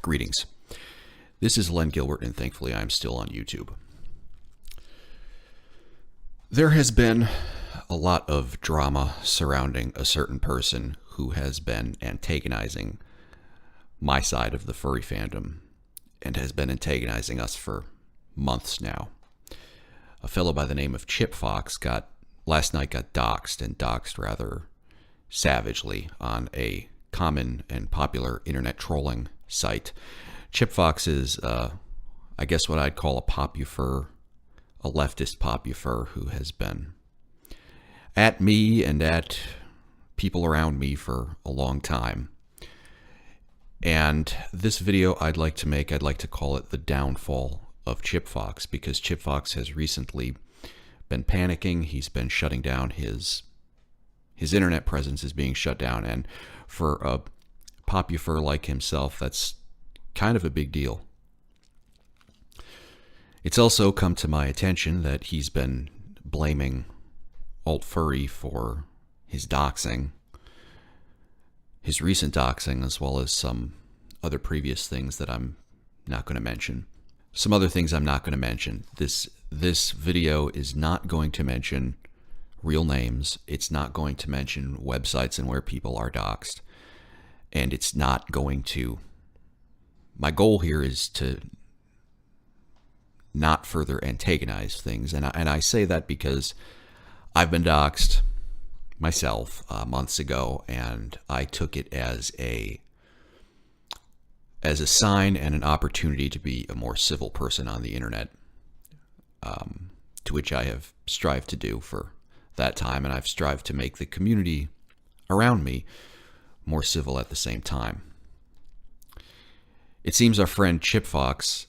Greetings. This is Len Gilbert, and thankfully I'm still on YouTube. There has been a lot of drama surrounding a certain person who has been antagonizing my side of the furry fandom and has been antagonizing us for months now. A fellow by the name of Chip Fox last night got doxed rather savagely on a common and popular internet trolling site. Chip Fox is, I guess what I'd call a popufur, a leftist popufur who has been at me and at people around me for a long time. And this video I'd like to call it the downfall of Chip Fox, because Chip Fox has recently been panicking. He's been shutting down his internet presence is being shut down, and for a popufur like himself, that's kind of a big deal. It's also come to my attention that he's been blaming alt furry for his doxing, his recent doxing, as well as some other previous things that I'm not going to mention. Some other things I'm not going to mention. This video is not going to mention real names. It's not going to mention websites and where people are doxed. And it's not going to... My goal here is to not further antagonize things. And I say that because I've been doxed myself months ago, and I took it as a sign and an opportunity to be a more civil person on the internet, to which I have strived to do for that time, and I've strived to make the community around me more civil at the same time. It seems our friend Chip Fox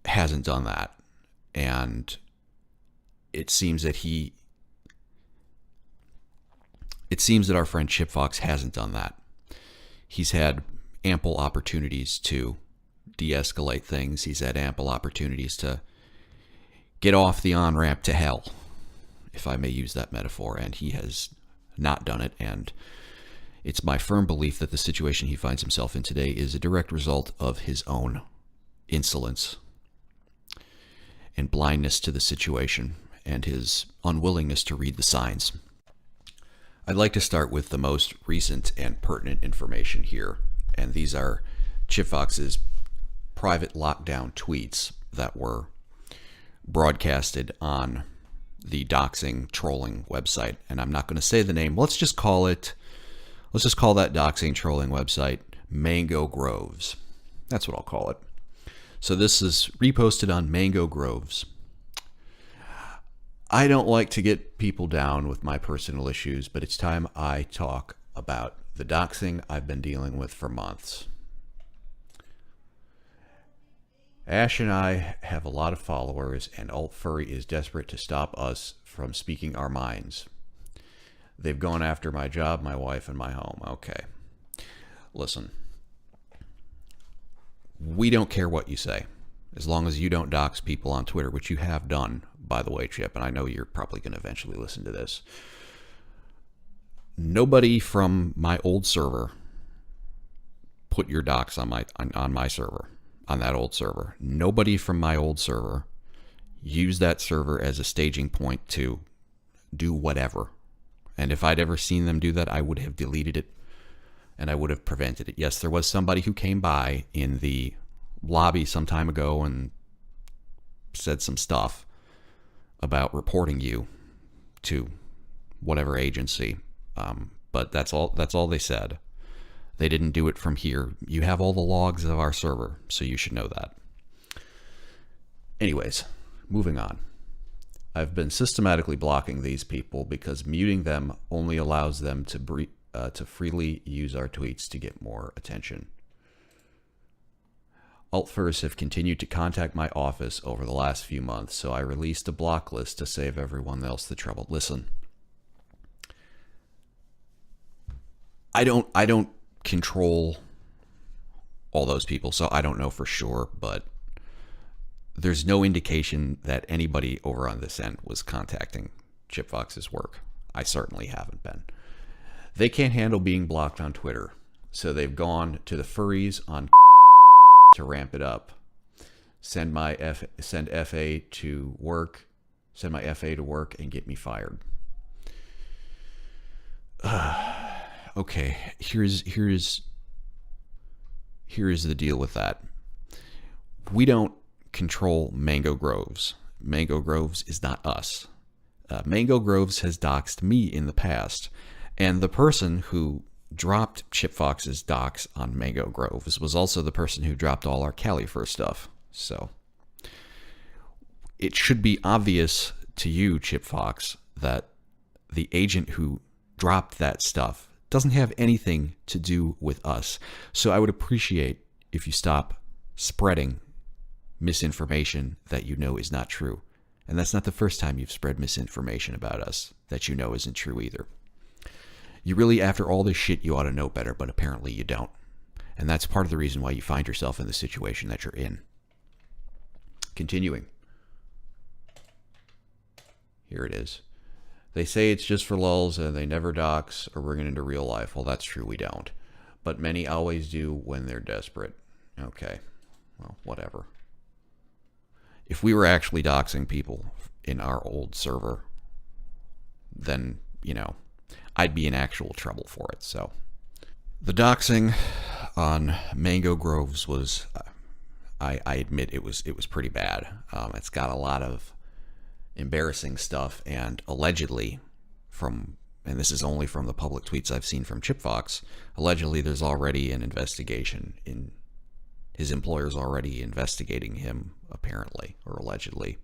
hasn't done that, and it seems that our friend Chip Fox hasn't done that. He's had ample opportunities to de-escalate things. He's had ample opportunities to get off the on-ramp to hell, if I may use that metaphor, and he has not done it. And it's my firm belief that the situation he finds himself in today is a direct result of his own insolence and blindness to the situation and his unwillingness to read the signs. I'd like to start with the most recent and pertinent information here, and these are Chip Fox's private lockdown tweets that were broadcasted on the doxing trolling website. And I'm not going to say the name. Let's just call that doxing trolling website Mango Groves. That's what I'll call it. So this is reposted on Mango Groves. I don't like to get people down with my personal issues, but it's time I talk about the doxing I've been dealing with for months. Ash and I have a lot of followers, and alt furry is desperate to stop us from speaking our minds. They've gone after my job, my wife, and my home. Okay. Listen. We don't care what you say, as long as you don't dox people on Twitter, which you have done, by the way, Chip, and I know you're probably going to eventually listen to this. Nobody from my old server put your dox on my server, on that old server. Nobody from my old server used that server as a staging point to do whatever. And if I'd ever seen them do that, I would have deleted it and I would have prevented it. Yes, there was somebody who came by in the lobby some time ago and said some stuff about reporting you to whatever agency. But that's all they said. They didn't do it from here. You have all the logs of our server, so you should know that. Anyways, moving on. I've been systematically blocking these people because muting them only allows them to freely use our tweets to get more attention. Alt-furs have continued to contact my office over the last few months, so I released a block list to save everyone else the trouble. Listen, I don't control all those people, so I don't know for sure, but there's no indication that anybody over on this end was contacting Chip Fox's work. I certainly haven't been. They can't handle being blocked on Twitter, so they've gone to the furries on to ramp it up. Send FA to work. Send my FA to work and get me fired. Okay, here's the deal with that. We don't control Mango Groves. Mango Groves is not us. Mango Groves has doxed me in the past, and the person who dropped Chip Fox's dox on Mango Groves was also the person who dropped all our Califer stuff. So it should be obvious to you, Chip Fox, that the agent who dropped that stuff doesn't have anything to do with us. So I would appreciate if you stop spreading misinformation that you know is not true. And that's not the first time you've spread misinformation about us that you know isn't true either. You really, after all this shit, you ought to know better, but apparently you don't. And that's part of the reason why you find yourself in the situation that you're in. Continuing. Here it is. They say it's just for lulz and they never dox or bring it into real life. Well, that's true, we don't. But many always do when they're desperate. Okay, well, whatever. If we were actually doxing people in our old server, then, you know, I'd be in actual trouble for it. So the doxing on Mango Groves was, I admit it was pretty bad. It's got a lot of embarrassing stuff, and allegedly and this is only from the public tweets I've seen from Chip Fox, allegedly there's already an investigation. His employer's already investigating him, apparently, or allegedly.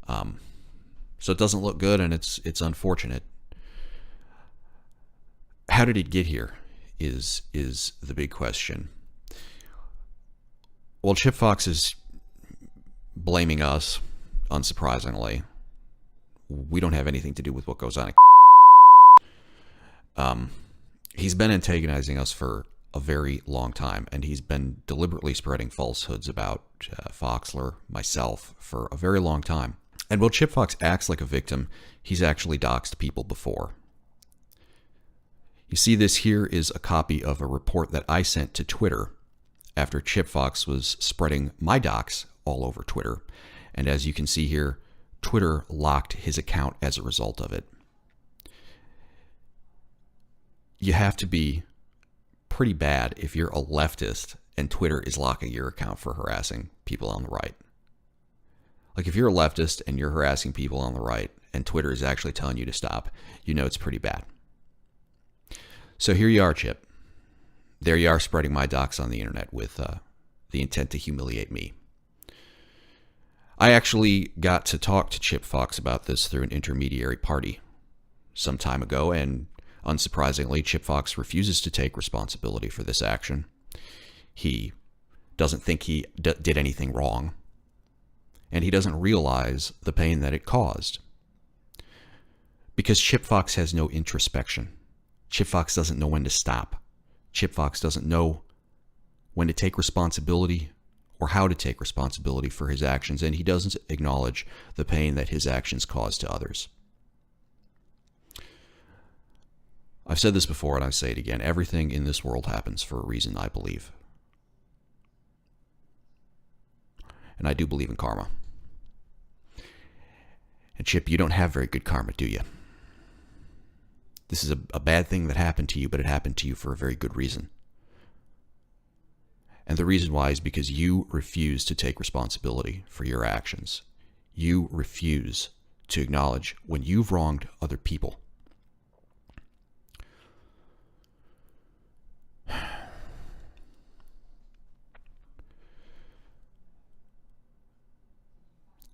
So it doesn't look good, and it's unfortunate. How did it get here is the big question. Well, Chip Fox is blaming us, unsurprisingly. We don't have anything to do with what goes on. He's been antagonizing us for a very long time, and he's been deliberately spreading falsehoods about Foxler, myself, for a very long time. And while Chip Fox acts like a victim, he's actually doxed people before. You see, this here is a copy of a report that I sent to Twitter after Chip Fox was spreading my dox all over Twitter. And as you can see here, Twitter locked his account as a result of it. You have to be pretty bad if you're a leftist and Twitter is locking your account for harassing people on the right. Like, if you're a leftist and you're harassing people on the right and Twitter is actually telling you to stop, you know it's pretty bad. So here you are, Chip. There you are, spreading my dox on the internet with the intent to humiliate me. I actually got to talk to Chip Fox about this through an intermediary party some time ago, and unsurprisingly, Chip Fox refuses to take responsibility for this action. He doesn't think he did anything wrong, and he doesn't realize the pain that it caused. Because Chip Fox has no introspection. Chip Fox doesn't know when to stop. Chip Fox doesn't know when to take responsibility or how to take responsibility for his actions, and he doesn't acknowledge the pain that his actions cause to others. I've said this before and I say it again. Everything in this world happens for a reason, I believe. And I do believe in karma. And Chip, you don't have very good karma, do you? This is a bad thing that happened to you, but it happened to you for a very good reason. And the reason why is because you refuse to take responsibility for your actions. You refuse to acknowledge when you've wronged other people.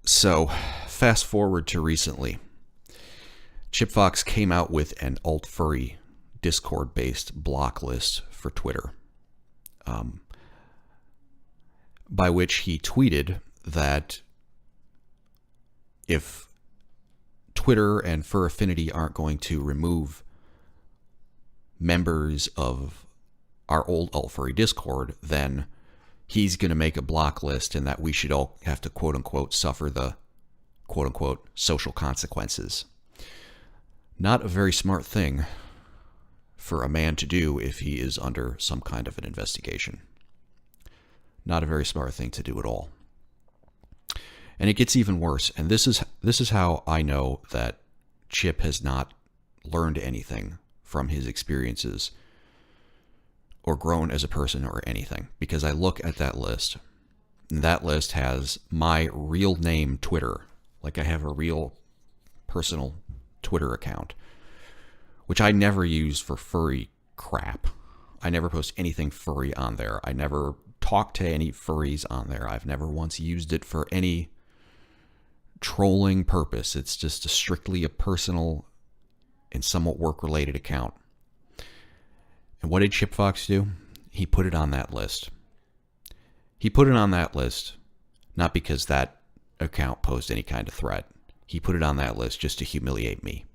So, fast forward to recently. Chip Fox came out with an alt-furry Discord-based block list for Twitter, by which he tweeted that if Twitter and Fur Affinity aren't going to remove members of our old alt-furry Discord, then he's going to make a block list, and that we should all have to quote-unquote suffer the quote-unquote social consequences. Not a very smart thing for a man to do if he is under some kind of an investigation. Not a very smart thing to do at all. And it gets even worse. And this is how I know that Chip has not learned anything from his experiences or grown as a person or anything. Because I look at that list, and that list has my real name Twitter. Like I have a real personal Twitter account, which I never use for furry crap. I never post anything furry on there. I never talk to any furries on there. I've never once used it for any trolling purpose. It's just strictly a personal and somewhat work-related account. And what did Chip Fox do? He put it on that list. He put it on that list not because that account posed any kind of threat. He put it on that list just to humiliate me.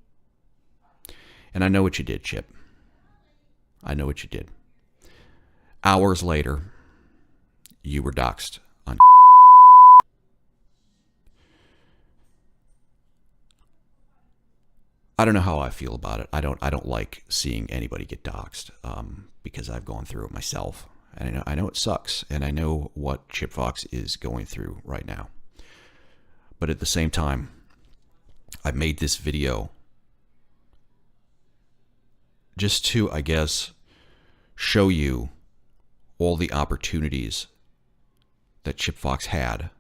And I know what you did, Chip. I know what you did. Hours later, you were doxxed on. I don't know how I feel about it. I don't like seeing anybody get doxxed because I've gone through it myself. And I know it sucks. And I know what Chip Fox is going through right now. But at the same time, I made this video just to, I guess, show you all the opportunities that Chip Fox had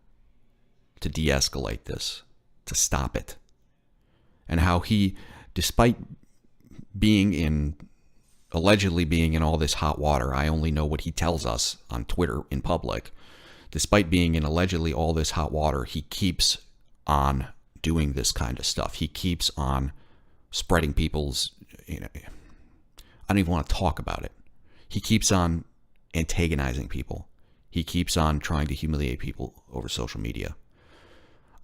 to de-escalate this, to stop it. And how he, despite allegedly being in all this hot water, I only know what he tells us on Twitter in public. Despite being in allegedly all this hot water, he keeps on doing this kind of stuff. He keeps on spreading people's, I don't even want to talk about it. He keeps on antagonizing people. He keeps on trying to humiliate people over social media.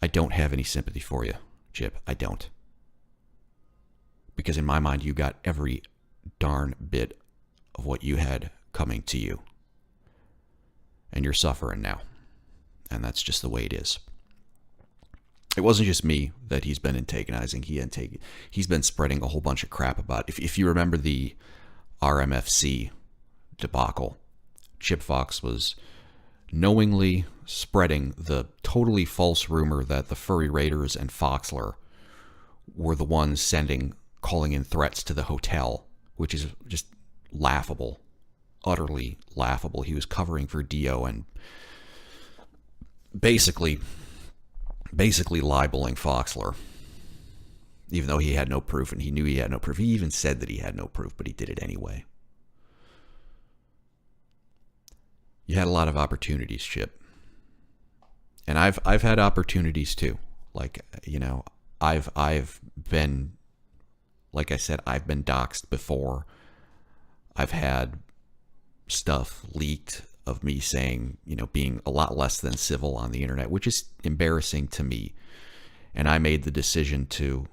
I don't have any sympathy for you, Chip. I don't. Because in my mind, you got every darn bit of what you had coming to you. And you're suffering now. And that's just the way it is. It wasn't just me that he's been antagonizing. He's been spreading a whole bunch of crap about. If you remember the RMFC debacle, Chip Fox was knowingly spreading the totally false rumor that the Furry Raiders and Foxler were the ones calling in threats to the hotel, which is just laughable, utterly laughable. He was covering for Dio and basically libeling Foxler, even though he had no proof, and he knew he had no proof. He even said that he had no proof, but he did it anyway. You had a lot of opportunities, Chip. And I've had opportunities too. Like, I've been, like I said, I've been doxxed before. I've had stuff leaked of me saying, being a lot less than civil on the internet, which is embarrassing to me. And I made the decision to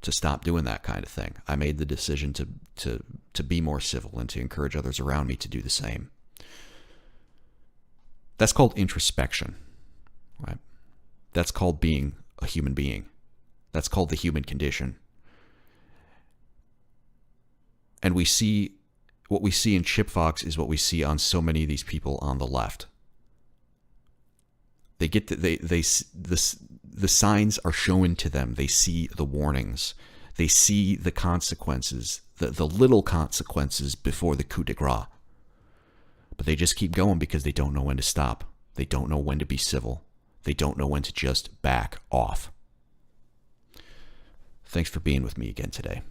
stop doing that kind of thing. I made the decision to be more civil and to encourage others around me to do the same. That's called introspection, right? That's called being a human being. That's called the human condition. And what we see in Chip Fox is what we see on so many of these people on the left. They get the signs are shown to them. They see the warnings. They see the consequences, the little consequences before the coup de grace. But they just keep going because they don't know when to stop. They don't know when to be civil. They don't know when to just back off. Thanks for being with me again today.